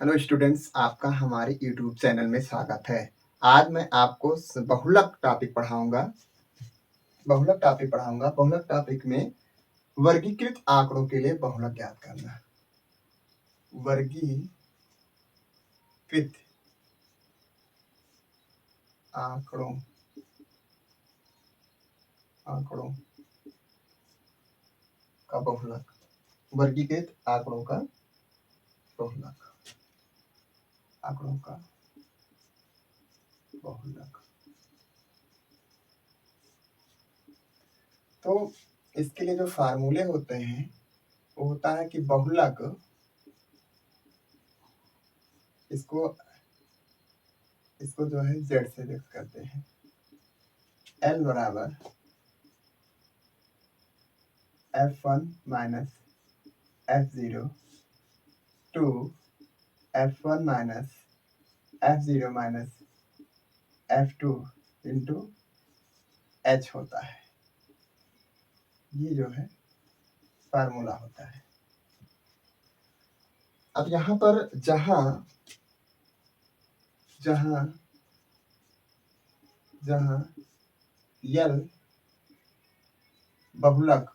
Hello students, आपका हमारे YouTube channel में स्वागत है। आज मैं आपको बहुलक टॉपिक पढ़ाऊंगा। बहुलक टॉपिक में वर्गीकृत आंकड़ों के लिए बहुलक ज्ञात करना। वर्गीकृत आंकड़ों का बहुलक, वर्गीकृत आंकड़ों का बहुलक। तो इसके लिए जो फार्मूले होते हैं वो होता है कि बहुलक, इसको जो है z से व्यक्त करते हैं। L बराबर F1 minus F0 to F1 minus F0 minus F2 into H होता है। ये जो है फार्मूला होता है। अब यहाँ पर जहाँ L बहुलक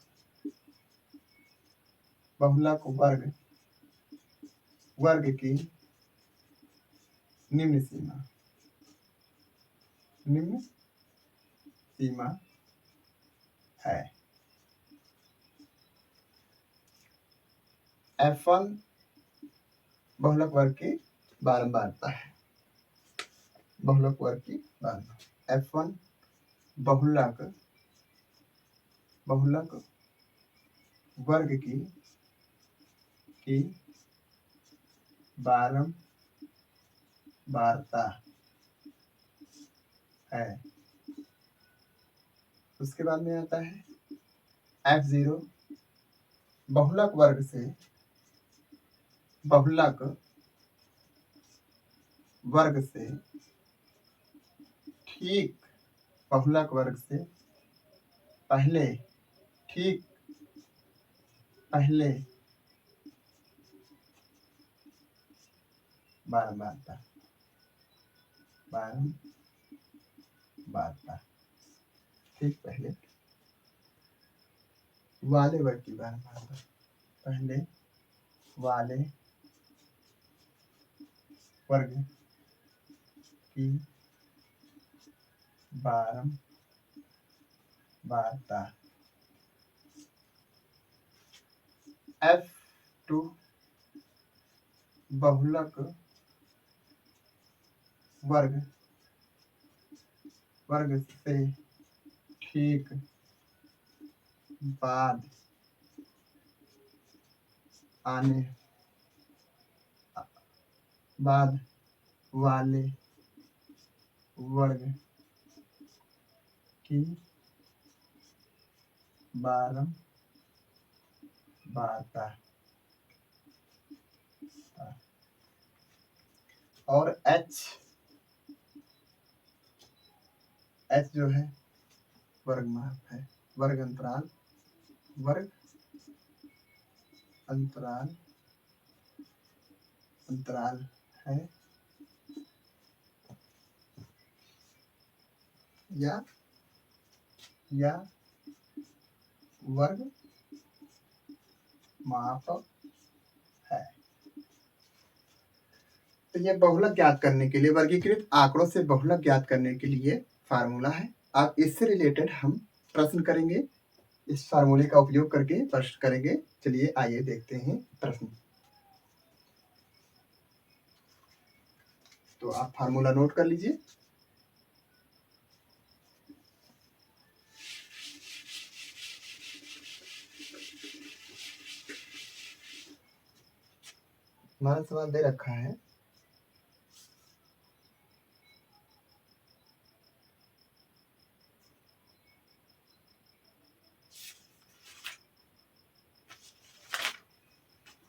वर्ग की निम्न सीमा है। F1 बहुलक वर्ग की बारंबारता है। F1 बहुलक वर्ग की बारंबारता है। उसके बाद में आता है F0 बहुलक वर्ग से ठीक बहुलक वर्ग से पहले बारंबारता ठीक पहले वाले वर्ग की बारंबारता, पहले वाले वर्ग की बारंबारता। F2 बहुलक वर्ग से ठीक बाद वाले वर्ग की बारंबारता। और H जो है वर्गमाप है, वर्ग अंतराल है या वर्ग माप है। तो ये बहुलक ज्ञात करने के लिए, वर्गीकृत आंकड़ों से बहुलक ज्ञात करने के लिए फार्मूला है। अब इससे रिलेटेड हम प्रश्न करेंगे, इस फार्मूले का उपयोग करके प्रश्न करेंगे। चलिए आइए देखते हैं प्रश्न। तो आप फार्मूला नोट कर लीजिए। हमारा सवाल दे रखा है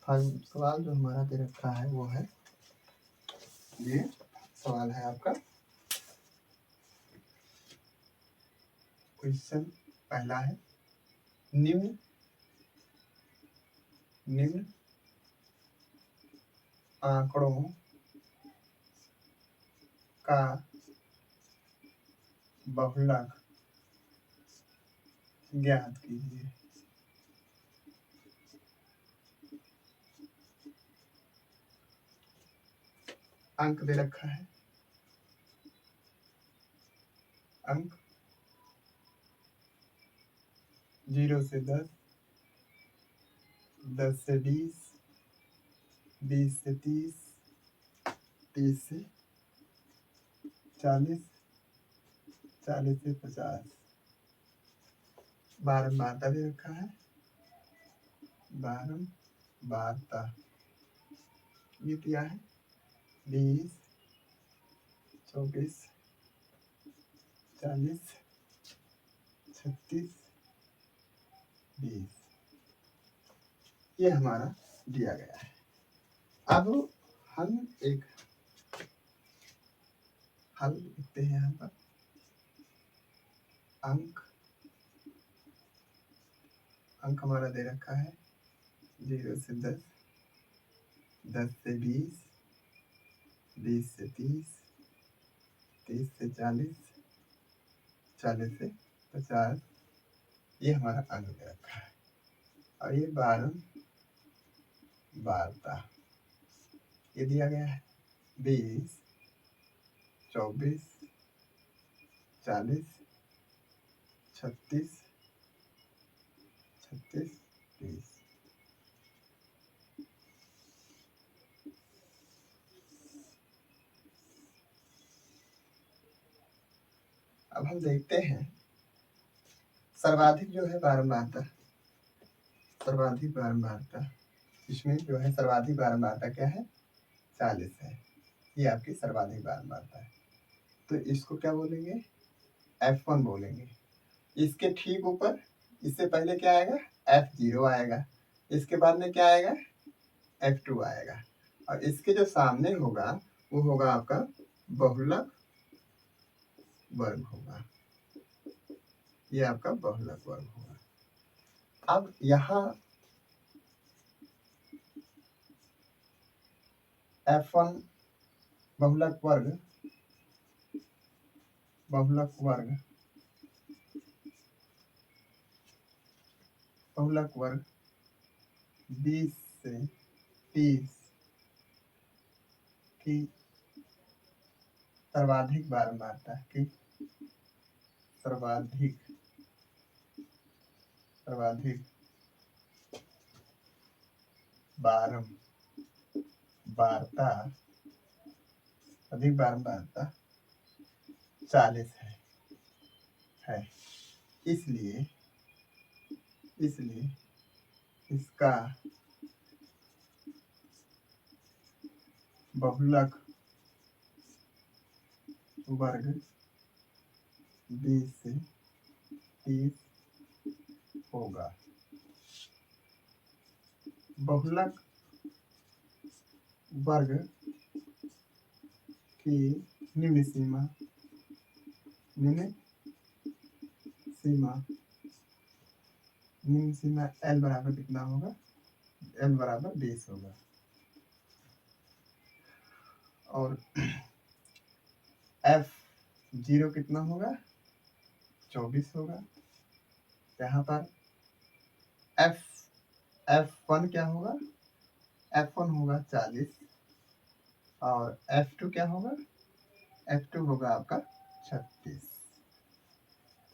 सवाल जो हमारा दे रखा है वो है, ये सवाल है आपका। क्वेश्चन पहला है, निम्न आंकड़ों का बहुलक ज्ञात कीजिए। अंक दे रखा है, अंक 0 से 10, 10 से 20, 20 से 30, 30 से 40, 40 से 50। बारंबारता दे रखा है, बारंबारता ये दिया है 20, 24, 40, 36, 20 ये हमारा दिया गया है। अब हम एक हल लिखते हैं यहाँ पर। अंक हमारा दे रखा है 0 से 10, 10 से 20, 20 से 30, 30 से 40, 40 से 50 ये हमारा अंक दे रखा है। और ये बारंबारता ये दिया गया है 20, 24, 40, 36, 36, 20 अब हम देखते हैं सर्वाधिक जो है बारंबारता, सर्वाधिक बारंबारता इसमें जो है सर्वाधिक बारंबारता क्या है 40 है। ये आपकी सर्वाधिक बारंबारता है। तो इसको क्या बोलेंगे F1 बोलेंगे। इसके ठीक ऊपर इससे पहले क्या आएगा F0 आएगा, इसके बाद में क्या आएगा F2 आएगा, और इसके जो सामने होगा वो होगा आपका बहुलक वर्ग होगा। ये आपका बहुलक वर्ग होगा। अब यहाँ F1 बहुलक वर्ग 20 से 30 की सर्वाधिक बारंबारता की सर्वाधिक बारंबारता अधिक बारंबारता 40 है। इसलिए इसका बहुलक वर्ग 20 से 30 होगा। बहुलक वर्ग की निम्न सीमा L बराबर कितना होगा L बराबर 20 होगा। और F0 कितना होगा 24 होगा। यहाँ पर F1 क्या होगा F1 होगा 40 और F2 क्या होगा F2 होगा आपका 36।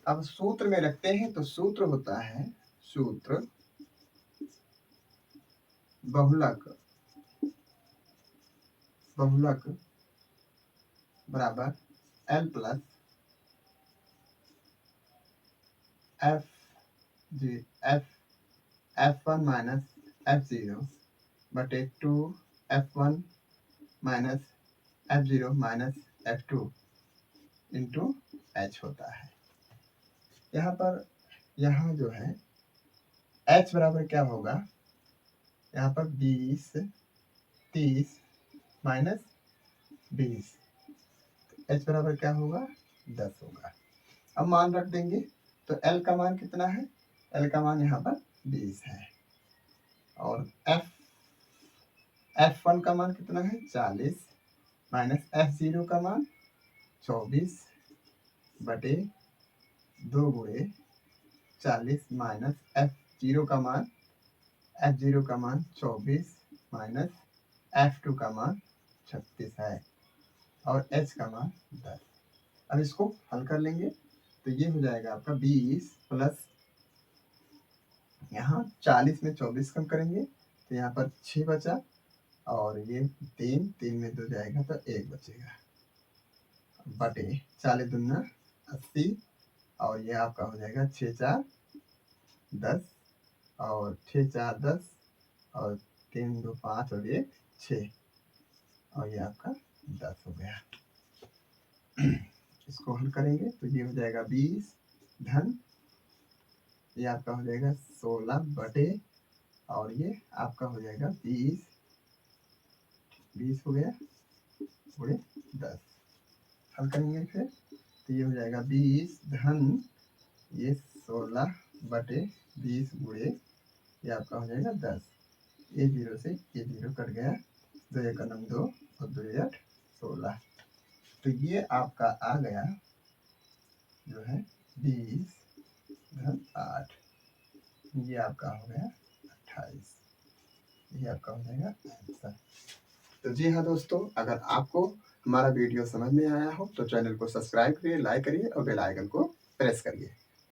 अब सूत्र में रखते हैं तो सूत्र होता है बहुलक बराबर L plus F1 minus F0 बटे 2 F1 minus F0 minus F2 into H होता है। यहाँ जो है H बराबर क्या होगा यहाँ पर 20, 30 माइनस 20 H बराबर क्या होगा 10 होगा। अब मान रख देंगे तो L का मान कितना है L का मान यहाँ पर 20 है और F1 का मान कितना है 40 माइनस F0 का मान 24 बटे 2 गुणे 40 माइनस F0 का मान 24 माइनस F2 का मान 36 है और H का मान 10। अब इसको हल कर लेंगे तो ये हो जाएगा आपका 20 प्लस यहाँ 40 में 24 कम करेंगे तो यहाँ पर 6 बचा और ये 3 में 2 जाएगा तो 1 बचेगा बटे 40 दूना 80 और ये आपका हो जाएगा 6 4 10 और 6 4 10 और 3 2 5 और 1 6 और ये आपका 10 हो गया। इसको हल करेंगे तो ये हो जाएगा 20 धन ये आपका हो जाएगा 16 बटे और ये आपका हो जाएगा 20 हो गया गुणे 10। हल करेंगे फिर तो ये हो जाएगा 20 धन ये 16 बटे 20 गुणे ये आपका हो जाएगा 10। ये 0 से ये 0 कट गया 2 1 9 2 और 2 8 16 तो ये आपका आ गया जो है 20 धन 8 ये आपका हो गया 28। ये आपका हो जाएगा आंसर। तो जी हाँ दोस्तों, अगर आपको हमारा वीडियो समझ में आया हो तो चैनल को सब्सक्राइब करिए, लाइक करिए और बेल आइकन को प्रेस करिए।